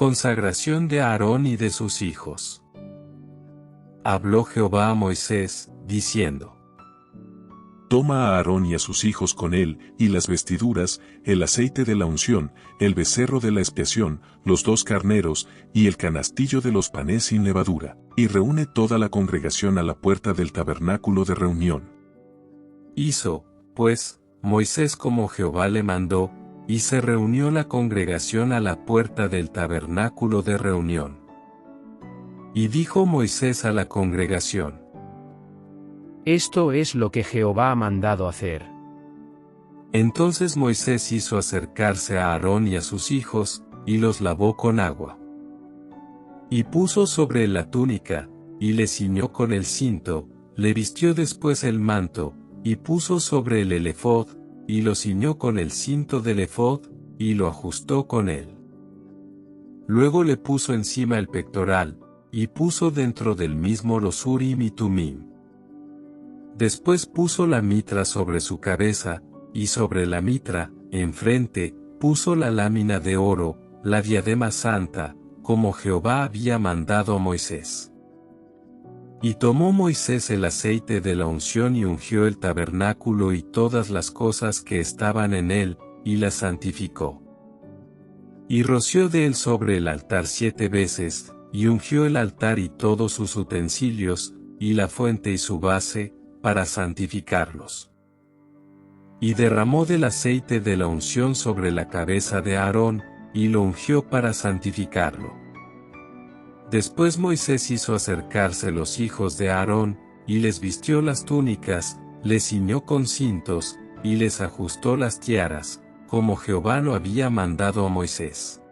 Consagración de Aarón y de sus hijos. Habló Jehová a Moisés, diciendo: Toma a Aarón y a sus hijos con él, y las vestiduras, el aceite de la unción, el becerro de la expiación, los 2 carneros, y el canastillo de los panes sin levadura, y reúne toda la congregación a la puerta del tabernáculo de reunión. Hizo, pues, Moisés como Jehová le mandó, y se reunió la congregación a la puerta del tabernáculo de reunión. Y dijo Moisés a la congregación: Esto es lo que Jehová ha mandado hacer. Entonces Moisés hizo acercarse a Aarón y a sus hijos, y los lavó con agua. Y puso sobre él la túnica, y le ciñó con el cinto, le vistió después el manto, y puso sobre él el ephod, y lo ciñó con el cinto del ephod, y lo ajustó con él. Luego le puso encima el pectoral, y puso dentro del mismo los Urim y Tumim. Después puso la mitra sobre su cabeza, y sobre la mitra, enfrente, puso la lámina de oro, la diadema santa, como Jehová había mandado a Moisés. Y tomó Moisés el aceite de la unción y ungió el tabernáculo y todas las cosas que estaban en él, y las santificó. Y roció de él sobre el altar 7 veces, y ungió el altar y todos sus utensilios, y la fuente y su base, para santificarlos. Y derramó del aceite de la unción sobre la cabeza de Aarón, y lo ungió para santificarlo. Después Moisés hizo acercarse los hijos de Aarón, y les vistió las túnicas, les ciñó con cintos, y les ajustó las tiaras, como Jehová lo había mandado a Moisés.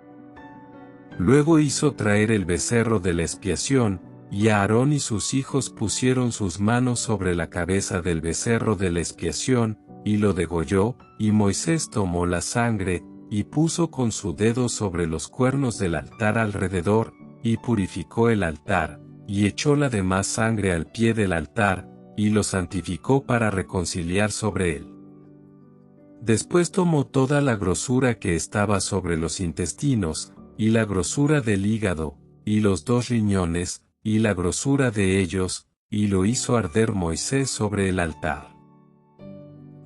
Luego hizo traer el becerro de la expiación, y Aarón y sus hijos pusieron sus manos sobre la cabeza del becerro de la expiación, y lo degolló, y Moisés tomó la sangre, y puso con su dedo sobre los cuernos del altar alrededor, y purificó el altar, y echó la demás sangre al pie del altar, y lo santificó para reconciliar sobre él. Después tomó toda la grosura que estaba sobre los intestinos, y la grosura del hígado, y los 2 riñones, y la grosura de ellos, y lo hizo arder Moisés sobre el altar.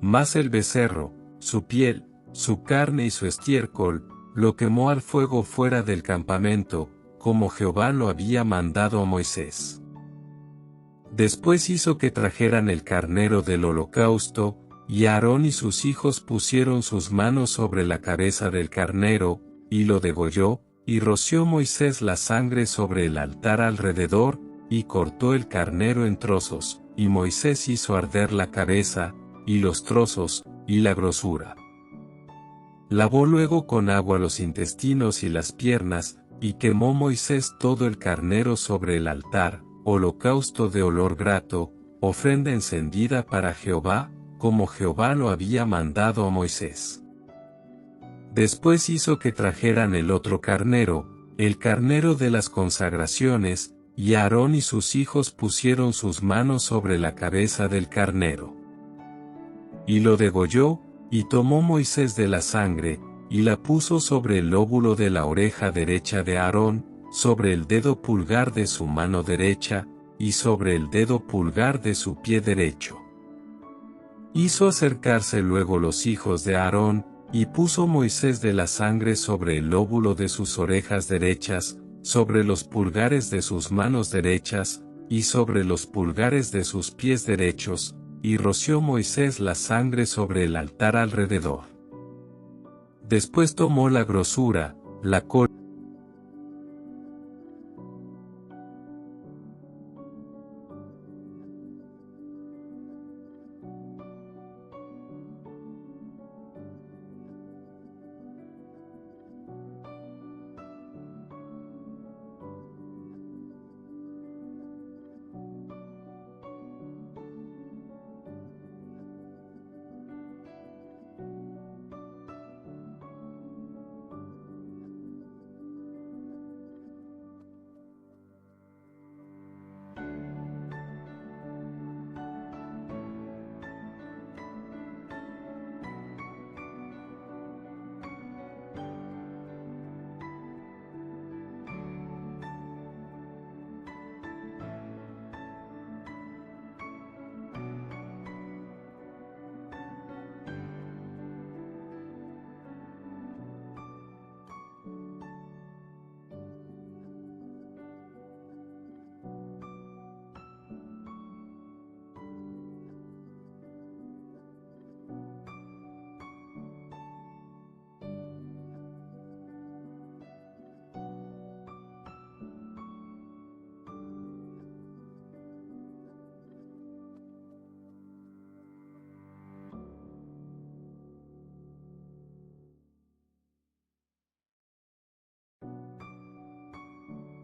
Mas el becerro, su piel, su carne y su estiércol, lo quemó al fuego fuera del campamento, como Jehová lo había mandado a Moisés. Después hizo que trajeran el carnero del holocausto, y Aarón y sus hijos pusieron sus manos sobre la cabeza del carnero, y lo degolló, y roció Moisés la sangre sobre el altar alrededor, y cortó el carnero en trozos, y Moisés hizo arder la cabeza, y los trozos, y la grosura. Lavó luego con agua los intestinos y las piernas, y quemó Moisés todo el carnero sobre el altar, holocausto de olor grato, ofrenda encendida para Jehová, como Jehová lo había mandado a Moisés. Después hizo que trajeran el otro carnero, el carnero de las consagraciones, y Aarón y sus hijos pusieron sus manos sobre la cabeza del carnero. Y lo degolló, y tomó Moisés de la sangre, y la puso sobre el lóbulo de la oreja derecha de Aarón, sobre el dedo pulgar de su mano derecha, y sobre el dedo pulgar de su pie derecho. Hizo acercarse luego los hijos de Aarón, y puso Moisés de la sangre sobre el lóbulo de sus orejas derechas, sobre los pulgares de sus manos derechas, y sobre los pulgares de sus pies derechos, y roció Moisés la sangre sobre el altar alrededor. Después tomó la grosura, la col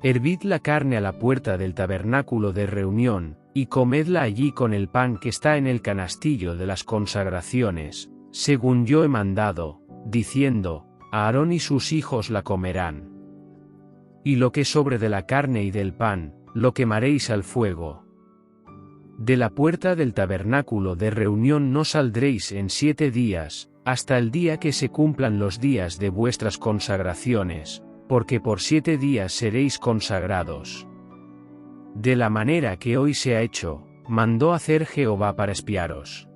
Hervid la carne a la puerta del tabernáculo de reunión, y comedla allí con el pan que está en el canastillo de las consagraciones, según yo he mandado, diciendo, Aarón y sus hijos la comerán. Y lo que sobre de la carne y del pan, lo quemaréis al fuego. De la puerta del tabernáculo de reunión no saldréis en 7 días, hasta el día que se cumplan los días de vuestras consagraciones, porque por 7 días seréis consagrados. De la manera que hoy se ha hecho, mandó hacer Jehová para espiaros.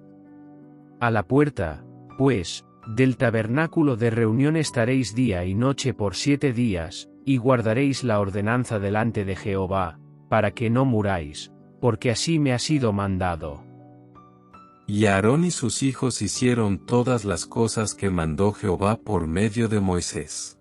A la puerta, pues, del tabernáculo de reunión estaréis día y noche por 7 días, y guardaréis la ordenanza delante de Jehová, para que no muráis, porque así me ha sido mandado. Y Aarón y sus hijos hicieron todas las cosas que mandó Jehová por medio de Moisés.